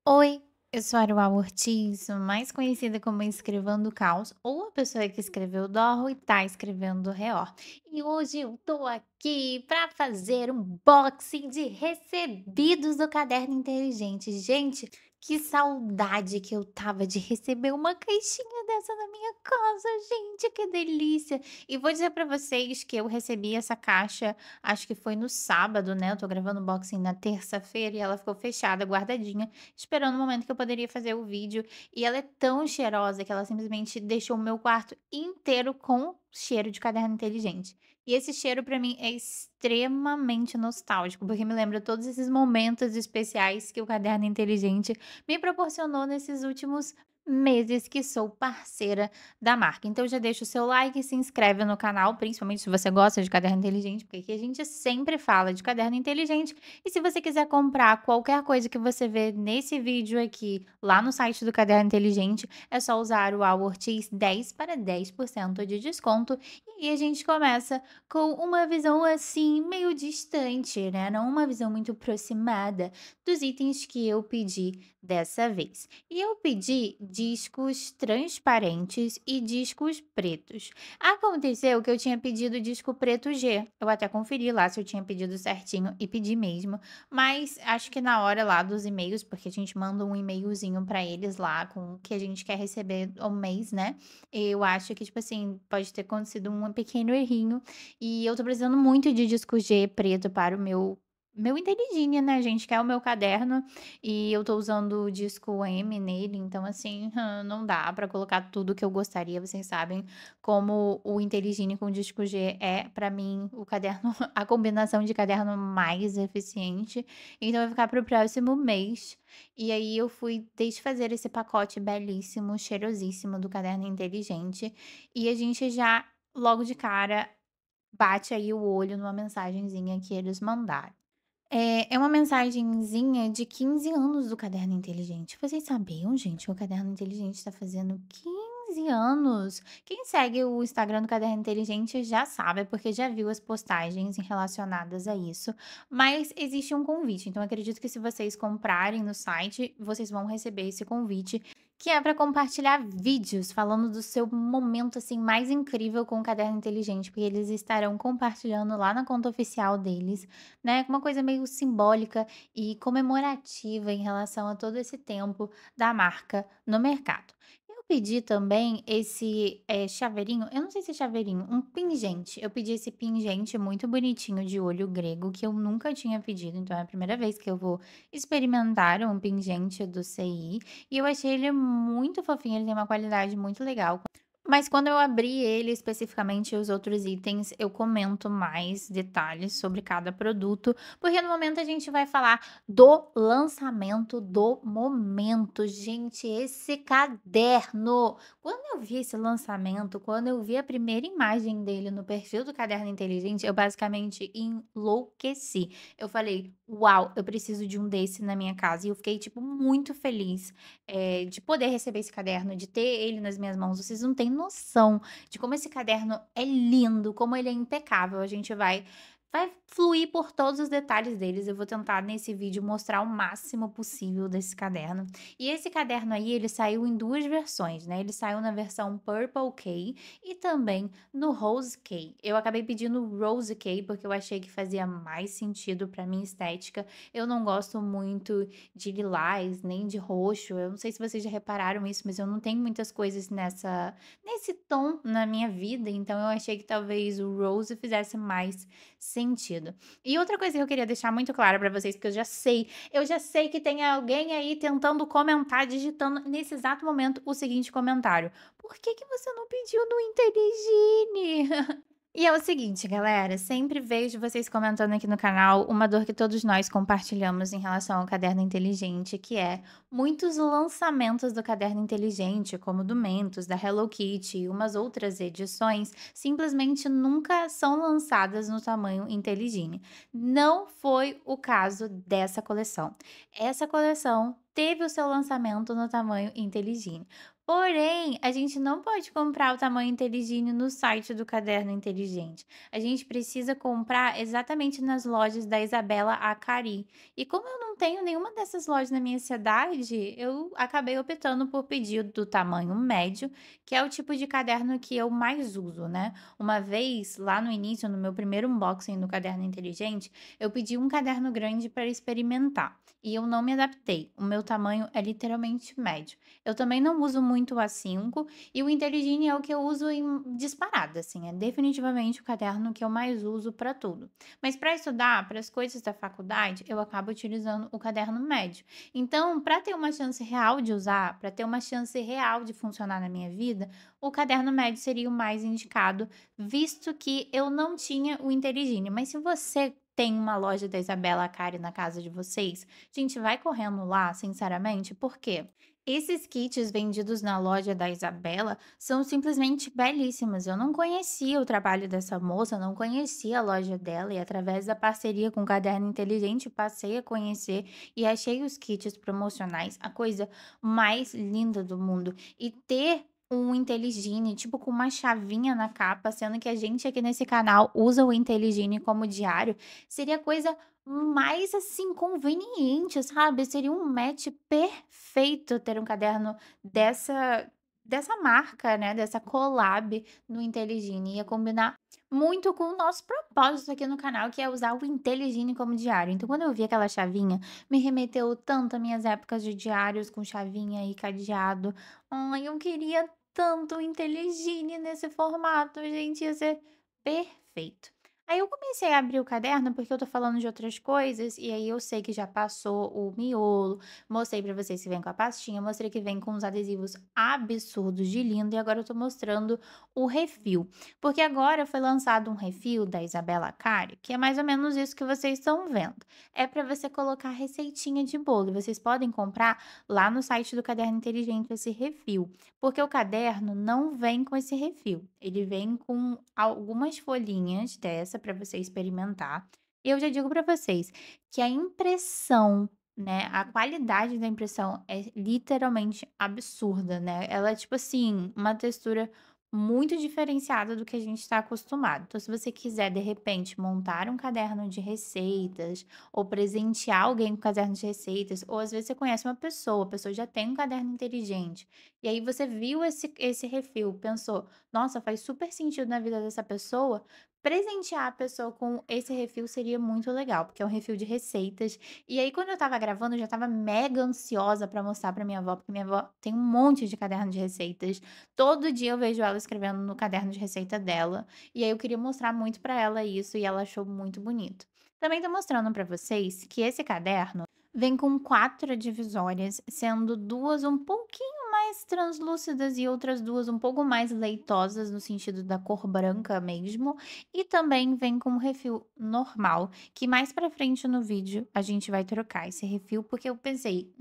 Oi, eu sou a Aruá Ortiz, mais conhecida como Escrevendo Caos, ou a pessoa que escreveu Dorro e tá escrevendo Reor. E hoje eu tô aqui para fazer um boxing de recebidos do Caderno Inteligente. Gente, que saudade que eu tava de receber uma caixinha dessa na minha casa, gente, que delícia! E vou dizer para vocês que eu recebi essa caixa, acho que foi no sábado, né? Eu tô gravando o boxing na terça-feira e ela ficou fechada, guardadinha esperando o momento que eu poderia fazer o vídeo, e ela é tão cheirosa que ela simplesmente deixou o meu quarto inteiro com cheiro de caderno inteligente. E esse cheiro pra mim é extremamente nostálgico, porque me lembra todos esses momentos especiais que o caderno inteligente me proporcionou nesses últimos meses que sou parceira da marca. Então já deixa o seu like, se inscreve no canal, principalmente se você gosta de caderno inteligente, porque aqui a gente sempre fala de caderno inteligente e se você quiser comprar qualquer coisa que você vê nesse vídeo aqui, lá no site do Caderno Inteligente, é só usar o Ortiz 10 para 10% de desconto. E aí a gente começa com uma visão assim, meio distante, né? Não uma visão muito aproximada dos itens que eu pedi dessa vez. E eu pedi discos transparentes e discos pretos. Aconteceu que eu tinha pedido disco preto G. Eu até conferi lá se eu tinha pedido certinho e pedi mesmo. Mas acho que na hora lá dos e-mails, porque a gente manda um e-mailzinho pra eles lá com o que a gente quer receber ao mês, né? Eu acho que, tipo assim, pode ter acontecido um pequeno errinho. E eu tô precisando muito de disco G preto para o meu Intelligine, né, gente, que é o meu caderno, e eu tô usando o disco M nele, então assim, não dá pra colocar tudo que eu gostaria, vocês sabem como o Intelligine com o disco G é, pra mim, o caderno a combinação de caderno mais eficiente, então vai ficar para o próximo mês. E aí eu fui desfazer esse pacote belíssimo, cheirosíssimo do caderno inteligente, e a gente já, logo de cara, bate aí o olho numa mensagenzinha que eles mandaram. É uma mensagenzinha de 15 anos do Caderno Inteligente. Vocês sabiam, gente, que o Caderno Inteligente está fazendo 15 anos? Quem segue o Instagram do Caderno Inteligente já sabe, porque já viu as postagens relacionadas a isso. Mas existe um convite, então acredito que se vocês comprarem no site, vocês vão receber esse convite, que é para compartilhar vídeos falando do seu momento assim mais incrível com o Caderno Inteligente, porque eles estarão compartilhando lá na conta oficial deles, né, uma coisa meio simbólica e comemorativa em relação a todo esse tempo da marca no mercado. Eu pedi também esse, chaveirinho, eu não sei se é chaveirinho, um pingente. Eu pedi esse pingente muito bonitinho de olho grego que eu nunca tinha pedido, então é a primeira vez que eu vou experimentar um pingente do CI, e eu achei ele muito fofinho, ele tem uma qualidade muito legal. Mas quando eu abri ele, especificamente os outros itens, eu comento mais detalhes sobre cada produto, porque no momento a gente vai falar do lançamento do momento. Gente, esse caderno! Quando eu vi esse lançamento, quando eu vi a primeira imagem dele no perfil do Caderno Inteligente, eu basicamente enlouqueci. Eu falei: "Uau, eu preciso de um desse na minha casa", e eu fiquei, tipo, muito feliz de poder receber esse caderno, de ter ele nas minhas mãos. Vocês não têm noção de como esse caderno é lindo, como ele é impecável. A gente vai fluir por todos os detalhes deles. Eu vou tentar nesse vídeo mostrar o máximo possível desse caderno. E esse caderno aí, ele saiu em 2 versões, né, ele saiu na versão Purple K e também no Rose K. Eu acabei pedindo o Rose K, porque eu achei que fazia mais sentido pra minha estética. Eu não gosto muito de lilás, nem de roxo. Eu não sei se vocês já repararam isso, mas eu não tenho muitas coisas nesse tom na minha vida, então eu achei que talvez o rose fizesse mais sentido. E outra coisa que eu queria deixar muito clara pra vocês, porque eu já sei que tem alguém aí tentando comentar, digitando nesse exato momento o seguinte comentário: "Por que que você não pediu no Intelligine?" E é o seguinte, galera, sempre vejo vocês comentando aqui no canal uma dor que todos nós compartilhamos em relação ao caderno inteligente, que é muitos lançamentos do caderno inteligente, como o do Mentos, da Hello Kitty e umas outras edições, simplesmente nunca são lançadas no tamanho Intelligine. Não foi o caso dessa coleção. Essa coleção teve o seu lançamento no tamanho Intelligine. Porém, a gente não pode comprar o tamanho Intelligine no site do Caderno Inteligente. A gente precisa comprar exatamente nas lojas da Isabela Acari. E como eu não não tenho nenhuma dessas lojas na minha cidade, eu acabei optando por pedir do tamanho médio, que é o tipo de caderno que eu mais uso, né. Uma vez, lá no início, no meu primeiro unboxing do caderno inteligente, eu pedi um caderno grande para experimentar, e eu não me adaptei, o meu tamanho é literalmente médio. Eu também não uso muito o A5 e o Inteligine é o que eu uso em disparada, assim, é definitivamente o caderno que eu mais uso para tudo. Mas para estudar, para as coisas da faculdade, eu acabo utilizando o caderno médio. Então, para ter uma chance real de usar, para ter uma chance real de funcionar na minha vida, o caderno médio seria o mais indicado, visto que eu não tinha o Inteligine. Mas se você tem uma loja da Isabela Arcari na casa de vocês, gente, vai correndo lá, sinceramente, porque esses kits vendidos na loja da Isabela são simplesmente belíssimos. Eu não conhecia o trabalho dessa moça, não conhecia a loja dela e através da parceria com o Caderno Inteligente passei a conhecer e achei os kits promocionais a coisa mais linda do mundo. E ter um Inteligine, tipo com uma chavinha na capa, sendo que a gente aqui nesse canal usa o Inteligine como diário, seria a coisa mais, assim, conveniente, sabe, seria um match perfeito ter um caderno dessa marca, né, dessa collab no Inteligine, ia combinar muito com o nosso propósito aqui no canal, que é usar o Inteligine como diário. Então, quando eu vi aquela chavinha, me remeteu tanto a minhas épocas de diários com chavinha e cadeado. Ai, eu queria tanto o Inteligine nesse formato, gente, ia ser perfeito. Aí eu comecei a abrir o caderno, porque eu tô falando de outras coisas, e aí eu sei que já passou o miolo, mostrei pra vocês que vem com a pastinha, mostrei que vem com os adesivos absurdos de lindo, e agora eu tô mostrando o refil. Porque agora foi lançado um refil da Isabela Cari, que é mais ou menos isso que vocês estão vendo. É pra você colocar receitinha de bolo, e vocês podem comprar lá no site do Caderno Inteligente esse refil. Porque o caderno não vem com esse refil, ele vem com algumas folhinhas dessa para você experimentar. E eu já digo para vocês que a impressão, né, a qualidade da impressão é literalmente absurda, né. Ela é tipo assim, uma textura muito diferenciada do que a gente está acostumado. Então se você quiser de repente montar um caderno de receitas, ou presentear alguém com caderno de receitas, ou às vezes você conhece uma pessoa, a pessoa já tem um caderno inteligente, e aí você viu esse refil, pensou: "Nossa, faz super sentido na vida dessa pessoa", presentear a pessoa com esse refil seria muito legal, porque é um refil de receitas. E aí quando eu estava gravando, eu já estava mega ansiosa para mostrar para minha avó, porque minha avó tem um monte de caderno de receitas. Todo dia eu vejo ela escrevendo no caderno de receita dela, e aí eu queria mostrar muito para ela isso, e ela achou muito bonito. Também tô mostrando para vocês que esse caderno vem com 4 divisórias, sendo 2 um pouquinho mais translúcidas e outras 2 um pouco mais leitosas, no sentido da cor branca mesmo, e também vem com um refil normal, que mais pra frente no vídeo a gente vai trocar esse refil, porque eu pensei: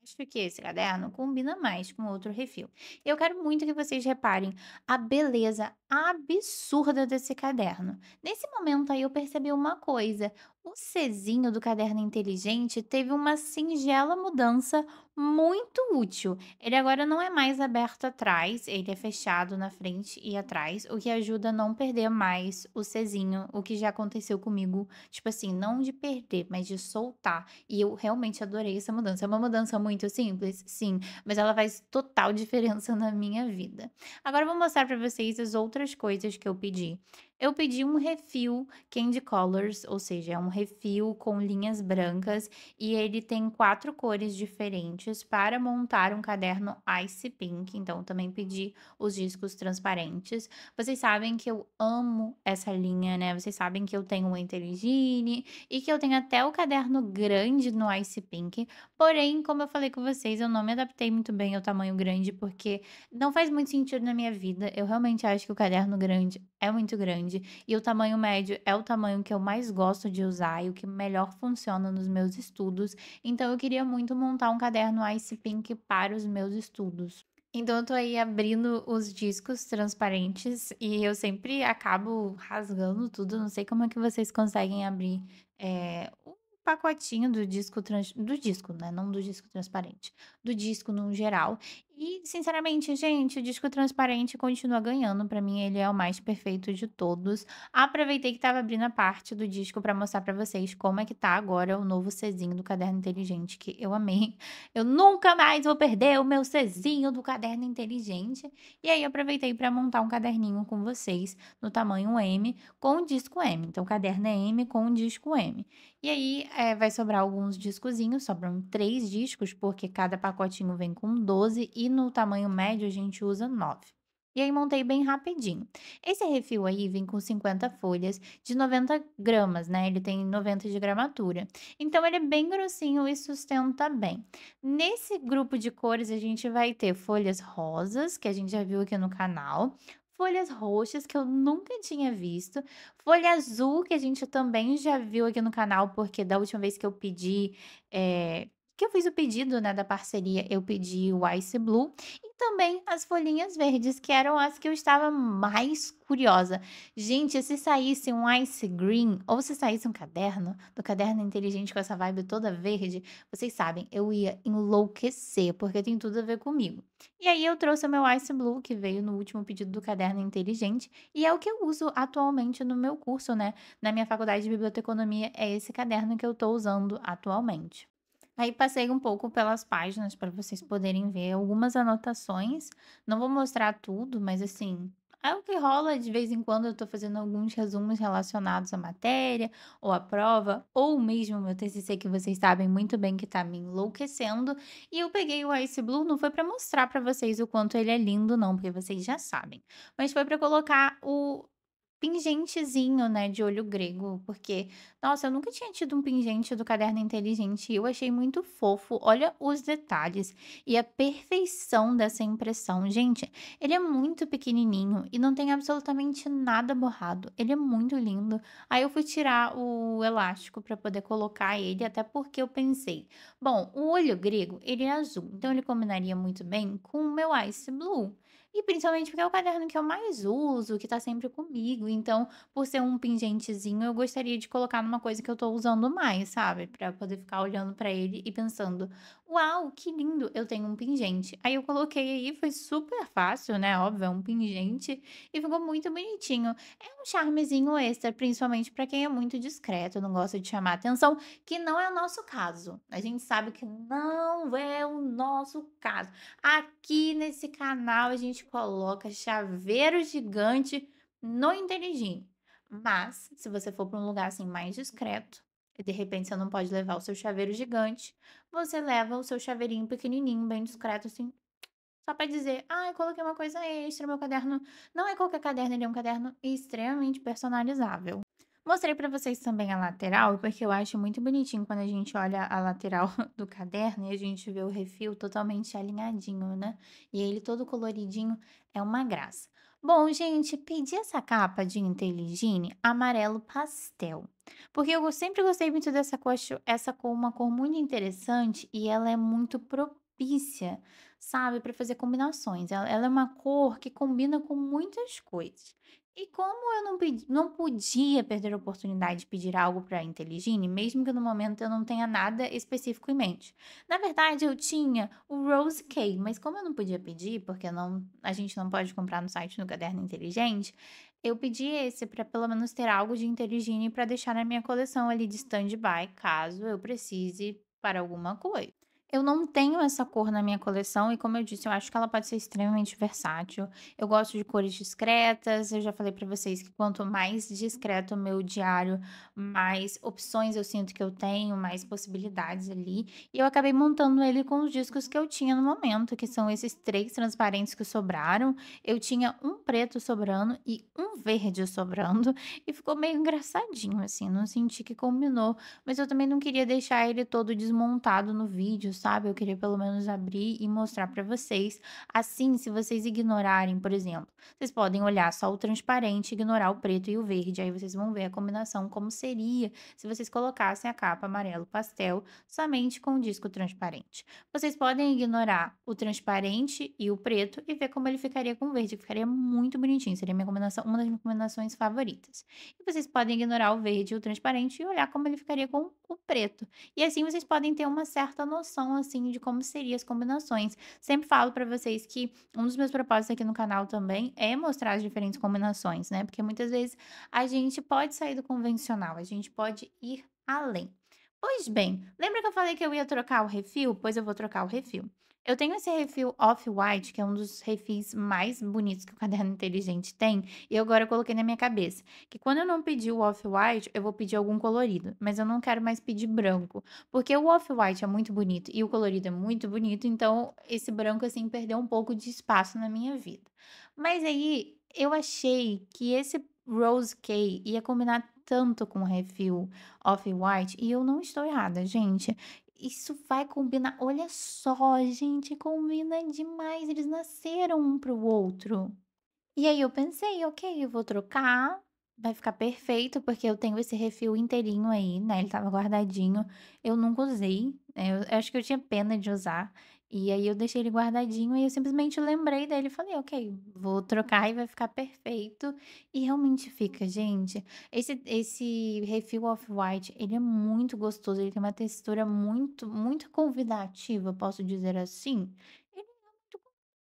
acho que esse caderno combina mais com outro refil". Eu quero muito que vocês reparem a beleza absurda desse caderno. Nesse momento aí eu percebi uma coisa, o Czinho do caderno inteligente teve uma singela mudança muito útil. Ele agora não é mais aberto atrás, ele é fechado na frente e atrás, o que ajuda a não perder mais o Czinho, o que já aconteceu comigo, tipo assim, não de perder, mas de soltar. E eu realmente adorei essa mudança. É uma mudança muito simples? Sim, mas ela faz total diferença na minha vida. Agora eu vou mostrar para vocês as outras coisas que eu pedi. Eu pedi um refil Candy Colors, ou seja, é um refil com linhas brancas e ele tem 4 cores diferentes para montar um caderno Ice Pink, então também pedi os discos transparentes. Vocês sabem que eu amo essa linha, né, vocês sabem que eu tenho o Inteligine e que eu tenho até o caderno grande no Ice Pink, porém, como eu falei com vocês, eu não me adaptei muito bem ao tamanho grande, porque não faz muito sentido na minha vida, eu realmente acho que o caderno grande é muito grande, e o tamanho médio é o tamanho que eu mais gosto de usar e o que melhor funciona nos meus estudos, então eu queria muito montar um caderno Ice Pink para os meus estudos. Então eu tô aí abrindo os discos transparentes e eu sempre acabo rasgando tudo, não sei como é que vocês conseguem abrir, o pacotinho do disco, né, não do disco transparente, do disco no geral. E, sinceramente, gente, o disco transparente continua ganhando. Pra mim, ele é o mais perfeito de todos. Aproveitei que estava abrindo a parte do disco pra mostrar pra vocês como é que tá agora o novo Czinho do caderno inteligente, que eu amei. Eu nunca mais vou perder o meu Czinho do caderno inteligente. E aí, aproveitei pra montar um caderninho com vocês no tamanho M, com o disco M. Então, o caderno é M com o disco M. E aí, vai sobrar alguns discozinhos, sobram 3 discos, porque cada pacotinho vem com 12 e no tamanho médio a gente usa 9. E aí montei bem rapidinho. Esse refil aí vem com 50 folhas de 90 gramas, né, ele tem 90 de gramatura. Então ele é bem grossinho e sustenta bem. Nesse grupo de cores a gente vai ter folhas rosas, que a gente já viu aqui no canal, folhas roxas, que eu nunca tinha visto, folha azul, que a gente também já viu aqui no canal, porque da última vez que eu pedi, que eu fiz o pedido, né, da parceria, eu pedi o Ice Blue, e também as folhinhas verdes, que eram as que eu estava mais curiosa. Gente, se saísse um Ice Green, ou se saísse um caderno, do caderno inteligente com essa vibe toda verde, vocês sabem, eu ia enlouquecer, porque tem tudo a ver comigo. E aí eu trouxe o meu Ice Blue, que veio no último pedido do caderno inteligente, e é o que eu uso atualmente no meu curso, né, na minha faculdade de biblioteconomia, é esse caderno que eu estou usando atualmente. Aí passei um pouco pelas páginas para vocês poderem ver algumas anotações, não vou mostrar tudo, mas assim, é o que rola de vez em quando eu estou fazendo alguns resumos relacionados à matéria, ou à prova, ou mesmo o meu TCC que vocês sabem muito bem que está me enlouquecendo, e eu peguei o Ice Blue, não foi para mostrar para vocês o quanto ele é lindo não, porque vocês já sabem, mas foi para colocar o pingentezinho, né, de olho grego, porque, nossa, eu nunca tinha tido um pingente do caderno inteligente e eu achei muito fofo. Olha os detalhes e a perfeição dessa impressão. Gente, ele é muito pequenininho e não tem absolutamente nada borrado. Ele é muito lindo. Aí eu fui tirar o elástico para poder colocar ele, até porque eu pensei, bom, o olho grego, ele é azul, então ele combinaria muito bem com o meu Ice Blue. E principalmente porque é o caderno que eu mais uso, que tá sempre comigo, então, por ser um pingentezinho, eu gostaria de colocar numa coisa que eu tô usando mais, sabe, pra poder ficar olhando pra ele e pensando: "Uau, que lindo, eu tenho um pingente". Aí eu coloquei aí, foi super fácil, né, óbvio, é um pingente, e ficou muito bonitinho. É um charmezinho extra, principalmente pra quem é muito discreto, não gosta de chamar atenção, que não é o nosso caso. A gente sabe que não é o nosso caso. Aqui nesse canal a gente coloca chaveiro gigante no inteligente. Mas, se você for para um lugar assim mais discreto, e de repente você não pode levar o seu chaveiro gigante, você leva o seu chaveirinho pequenininho, bem discreto assim, só para dizer: "Ah, eu coloquei uma coisa extra, meu caderno não é qualquer caderno, ele é um caderno extremamente personalizável". Mostrei para vocês também a lateral, porque eu acho muito bonitinho quando a gente olha a lateral do caderno e a gente vê o refil totalmente alinhadinho, né, e ele todo coloridinho, é uma graça. Bom, gente, pedi essa capa de Inteligine amarelo pastel, porque eu sempre gostei muito dessa cor, acho essa cor uma cor muito interessante e ela é muito propícia, sabe, para fazer combinações. Ela é uma cor que combina com muitas coisas. E como eu não podia perder a oportunidade de pedir algo para a Inteligine, mesmo que no momento eu não tenha nada específico em mente. Na verdade, eu tinha o Rose K, mas como eu não podia pedir, porque a gente não pode comprar no site no Caderno Inteligente, eu pedi esse para pelo menos ter algo de Inteligine para deixar na minha coleção ali de stand-by, caso eu precise para alguma coisa. Eu não tenho essa cor na minha coleção e, como eu disse, eu acho que ela pode ser extremamente versátil. Eu gosto de cores discretas. Eu já falei pra vocês que quanto mais discreto o meu diário, mais opções eu sinto que eu tenho, mais possibilidades ali. E eu acabei montando ele com os discos que eu tinha no momento, que são esses 3 transparentes que sobraram. Eu tinha um preto sobrando e um verde sobrando, e ficou meio engraçadinho, assim. Não senti que combinou, mas eu também não queria deixar ele todo desmontado no vídeo, sabe, eu queria pelo menos abrir e mostrar pra vocês. Assim, se vocês ignorarem, por exemplo, vocês podem olhar só o transparente, ignorar o preto e o verde, aí vocês vão ver a combinação como seria se vocês colocassem a capa amarelo pastel somente com o disco transparente. Vocês podem ignorar o transparente e o preto e ver como ele ficaria com o verde, que ficaria muito bonitinho, seria minha combinação, uma das minhas combinações favoritas. E vocês podem ignorar o verde e o transparente e olhar como ele ficaria com o preto. E assim vocês podem ter uma certa noção noção, assim, de como seriam as combinações. Sempre falo pra vocês que um dos meus propósitos aqui no canal também é mostrar as diferentes combinações, né, porque muitas vezes a gente pode sair do convencional, a gente pode ir além. Pois bem, lembra que eu falei que eu ia trocar o refil? Pois eu vou trocar o refil. Eu tenho esse refil Off-White, que é um dos refis mais bonitos que o caderno inteligente tem, e agora eu coloquei na minha cabeça que quando eu não pedir o Off-White, eu vou pedir algum colorido, mas eu não quero mais pedir branco, porque o Off-White é muito bonito e o colorido é muito bonito, então esse branco, assim, perdeu um pouco de espaço na minha vida. Mas aí eu achei que esse Rose Key ia combinar tanto com o refil Off-White e eu não estou errada, gente. Isso vai combinar, olha só, gente, combina demais, eles nasceram um para o outro. E aí eu pensei: "Ok, eu vou trocar, vai ficar perfeito", porque eu tenho esse refil inteirinho aí, né, ele estava guardadinho, eu nunca usei, eu acho que eu tinha pena de usar, e aí eu deixei ele guardadinho e eu simplesmente lembrei dele e falei: "Ok, vou trocar e vai ficar perfeito", e realmente fica, gente. Esse refil Off-White, ele é muito gostoso, ele tem uma textura muito, muito convidativa, posso dizer assim. Ele é muito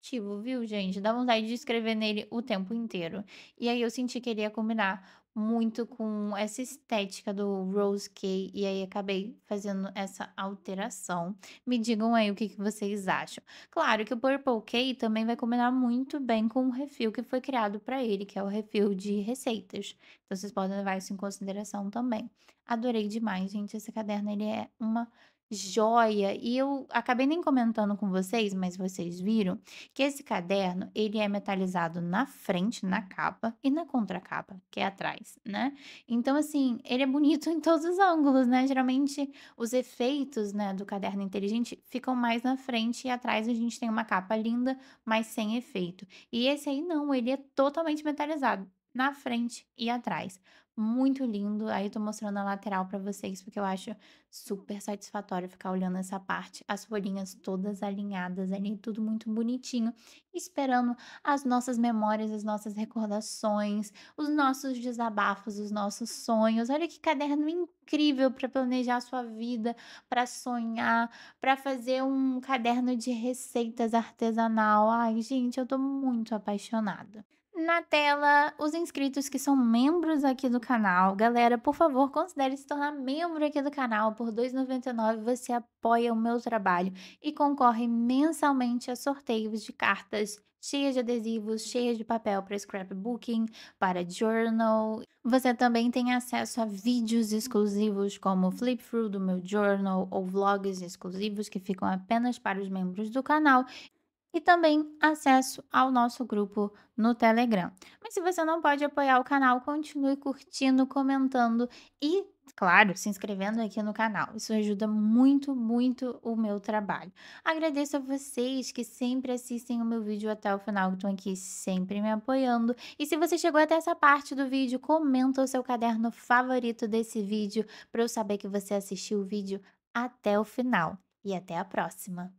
ativo, viu, gente? Dá vontade de escrever nele o tempo inteiro. E aí eu senti que ele ia combinar muito com essa estética do Rose Key, e aí acabei fazendo essa alteração. Me digam aí o que que vocês acham. Claro que o Purple Key também vai combinar muito bem com o refil que foi criado para ele, que é o refil de receitas. Então vocês podem levar isso em consideração também. Adorei demais, gente. Esse caderno ele é uma joia. E eu acabei nem comentando com vocês, mas vocês viram que esse caderno, ele é metalizado na frente, na capa, e na contracapa, que é atrás, né. Então, assim, ele é bonito em todos os ângulos, né, geralmente os efeitos, né, do caderno inteligente ficam mais na frente e atrás a gente tem uma capa linda, mas sem efeito. E esse aí não, ele é totalmente metalizado, na frente e atrás. Muito lindo, aí tô mostrando a lateral pra vocês, porque eu acho super satisfatório ficar olhando essa parte, as folhinhas todas alinhadas ali, tudo muito bonitinho, esperando as nossas memórias, as nossas recordações, os nossos desabafos, os nossos sonhos. Olha que caderno incrível para planejar a sua vida, para sonhar, para fazer um caderno de receitas artesanal. Ai, gente, eu tô muito apaixonada. Na tela, os inscritos que são membros aqui do canal. Galera, por favor, considere se tornar membro aqui do canal. Por R$ 2,99 você apoia o meu trabalho e concorre mensalmente a sorteios de cartas cheias de adesivos, cheias de papel para scrapbooking, para journal. Você também tem acesso a vídeos exclusivos como o flip through do meu journal ou vlogs exclusivos que ficam apenas para os membros do canal e também acesso ao nosso grupo no Telegram. Mas se você não pode apoiar o canal, continue curtindo, comentando e, claro, se inscrevendo aqui no canal. Isso ajuda muito, muito o meu trabalho. Agradeço a vocês que sempre assistem o meu vídeo até o final, que estão aqui sempre me apoiando. E se você chegou até essa parte do vídeo, comenta o seu caderno favorito desse vídeo para eu saber que você assistiu o vídeo até o final. E até a próxima!